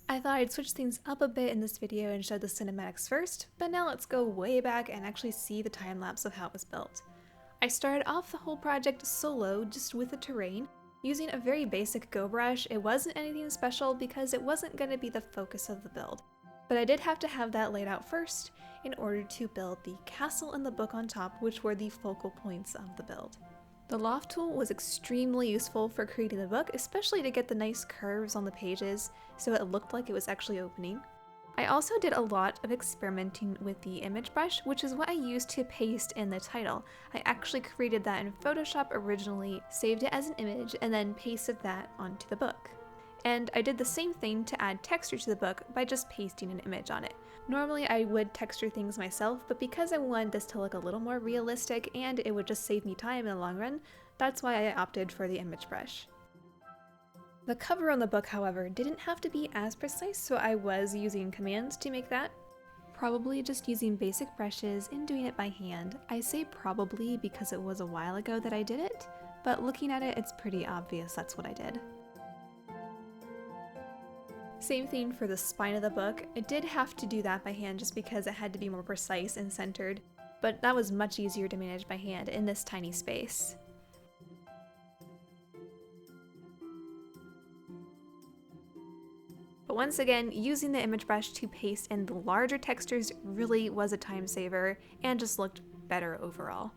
I thought I'd switch things up a bit in this video and show the cinematics first, but now let's go way back and actually see the time lapse of how it was built. I started off the whole project solo, just with the terrain, using a very basic Go brush. It wasn't anything special because it wasn't going to be the focus of the build, but I did have to have that laid out first in order to build the castle and the book on top, which were the focal points of the build. The loft tool was extremely useful for creating the book, especially to get the nice curves on the pages so it looked like it was actually opening. I also did a lot of experimenting with the image brush, which is what I used to paste in the title. I actually created that in Photoshop originally, saved it as an image, and then pasted that onto the book. And I did the same thing to add texture to the book by just pasting an image on it. Normally I would texture things myself, but because I wanted this to look a little more realistic and it would just save me time in the long run, that's why I opted for the image brush. The cover on the book, however, didn't have to be as precise, so I was using commands to make that. Probably just using basic brushes and doing it by hand. I say probably because it was a while ago that I did it, but looking at it, it's pretty obvious that's what I did. Same thing for the spine of the book. I did have to do that by hand just because it had to be more precise and centered, but that was much easier to manage by hand in this tiny space. But once again, using the image brush to paste in the larger textures really was a time saver and just looked better overall.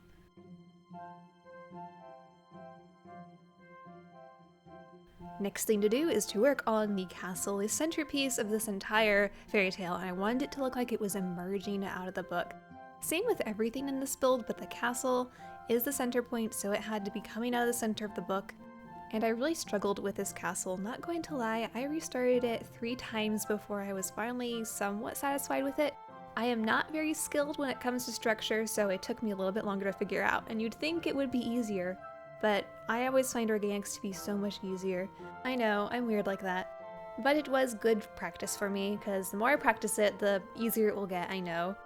Next thing to do is to work on the castle, the centerpiece of this entire fairy tale, and I wanted it to look like it was emerging out of the book. Same with everything in this build, but the castle is the center point, so it had to be coming out of the center of the book. And I really struggled with this castle, not going to lie. I restarted it 3 times before I was finally somewhat satisfied with it. I am not very skilled when it comes to structure, so it took me a little bit longer to figure out, and you'd think it would be easier, but I always find organics to be so much easier. I know, I'm weird like that. But it was good practice for me, because the more I practice it, the easier it will get, I know.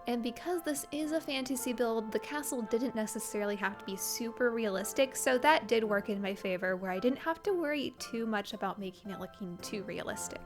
And because this is a fantasy build, the castle didn't necessarily have to be super realistic, so that did work in my favor, where I didn't have to worry too much about making it looking too realistic.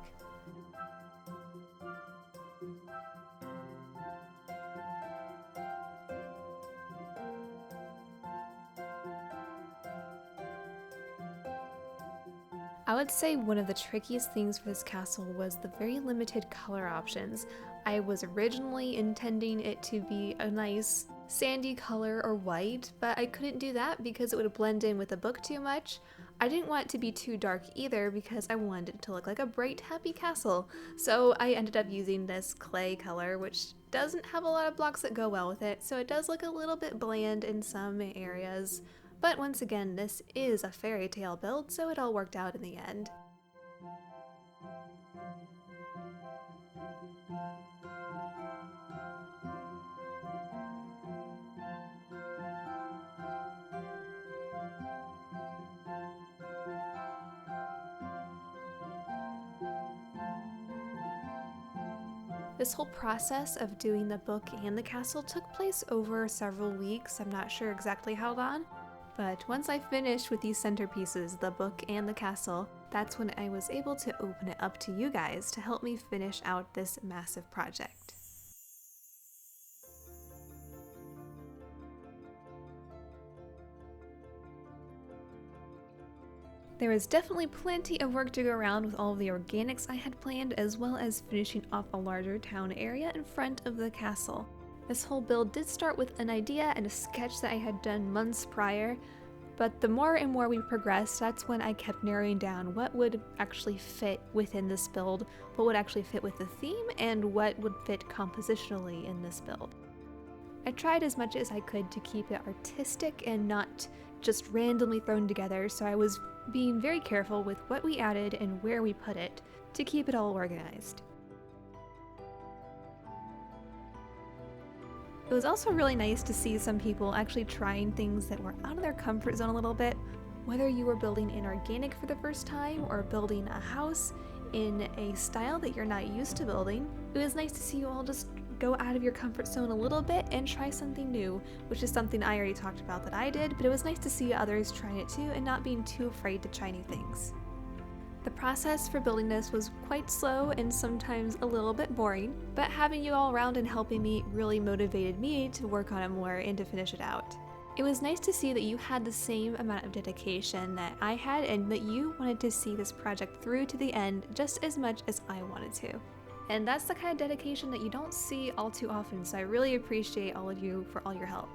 I would say one of the trickiest things for this castle was the very limited color options. I was originally intending it to be a nice sandy color or white, but I couldn't do that because it would blend in with the book too much. I didn't want it to be too dark either because I wanted it to look like a bright, happy castle. So I ended up using this clay color, which doesn't have a lot of blocks that go well with it, so it does look a little bit bland in some areas. But once again, this is a fairy tale build, so it all worked out in the end. This whole process of doing the book and the castle took place over several weeks. I'm not sure exactly how long. But once I finished with these centerpieces, the book and the castle, that's when I was able to open it up to you guys to help me finish out this massive project. There was definitely plenty of work to go around with all of the organics I had planned, as well as finishing off a larger town area in front of the castle. This whole build did start with an idea and a sketch that I had done months prior, but the more and more we progressed, that's when I kept narrowing down what would actually fit within this build, what would actually fit with the theme, and what would fit compositionally in this build. I tried as much as I could to keep it artistic and not just randomly thrown together, so I was being very careful with what we added and where we put it to keep it all organized. It was also really nice to see some people actually trying things that were out of their comfort zone a little bit, whether you were building an organic for the first time or building a house in a style that you're not used to building. It was nice to see you all just go out of your comfort zone a little bit and try something new, which is something I already talked about that I did, but it was nice to see others trying it too and not being too afraid to try new things. The process for building this was quite slow and sometimes a little bit boring, but having you all around and helping me really motivated me to work on it more and to finish it out. It was nice to see that you had the same amount of dedication that I had and that you wanted to see this project through to the end just as much as I wanted to. And that's the kind of dedication that you don't see all too often, so I really appreciate all of you for all your help.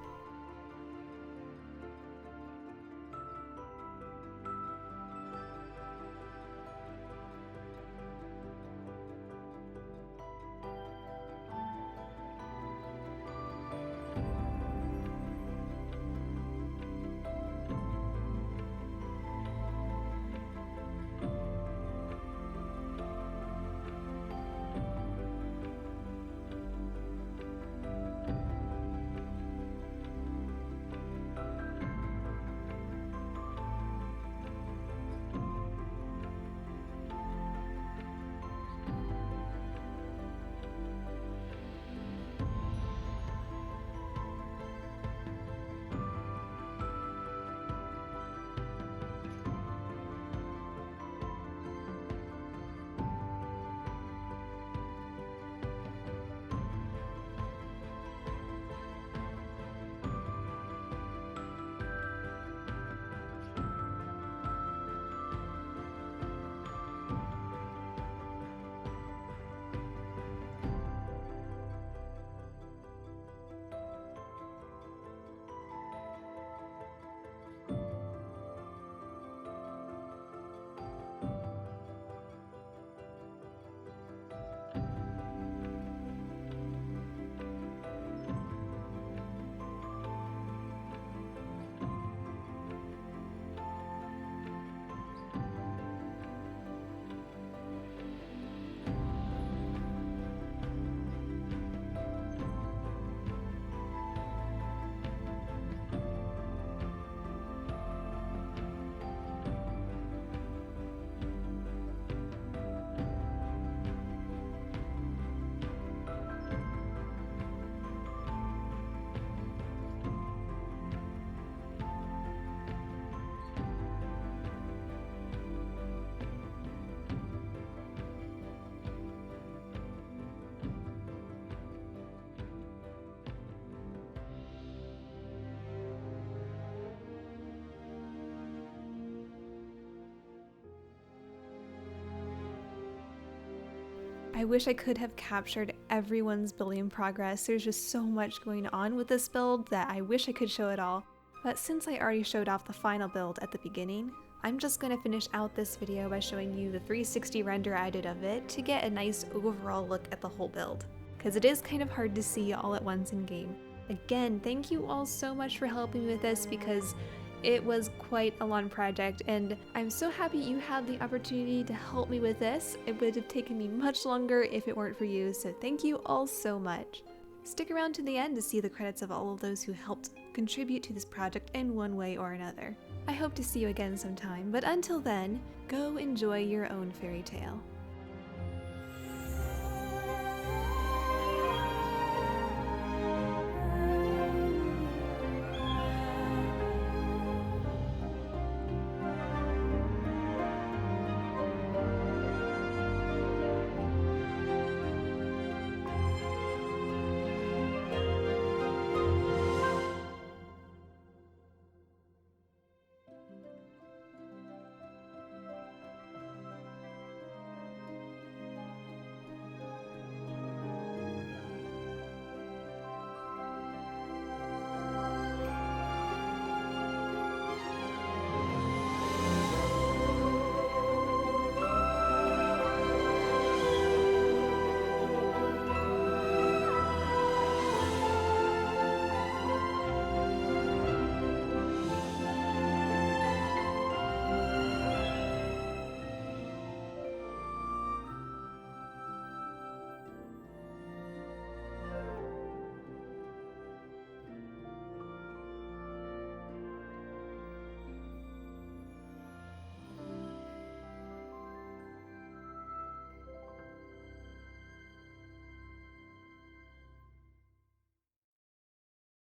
I wish I could have captured everyone's building progress. There's just so much going on with this build that I wish I could show it all. But since I already showed off the final build at the beginning, I'm just going to finish out this video by showing you the 360 render I did of it to get a nice overall look at the whole build, because it is kind of hard to see all at once in game. Again, thank you all so much for helping me with this because it was quite a long project, and I'm so happy you had the opportunity to help me with this. It would have taken me much longer if it weren't for you, so thank you all so much. Stick around to the end to see the credits of all of those who helped contribute to this project in one way or another. I hope to see you again sometime, but until then, go enjoy your own fairy tale.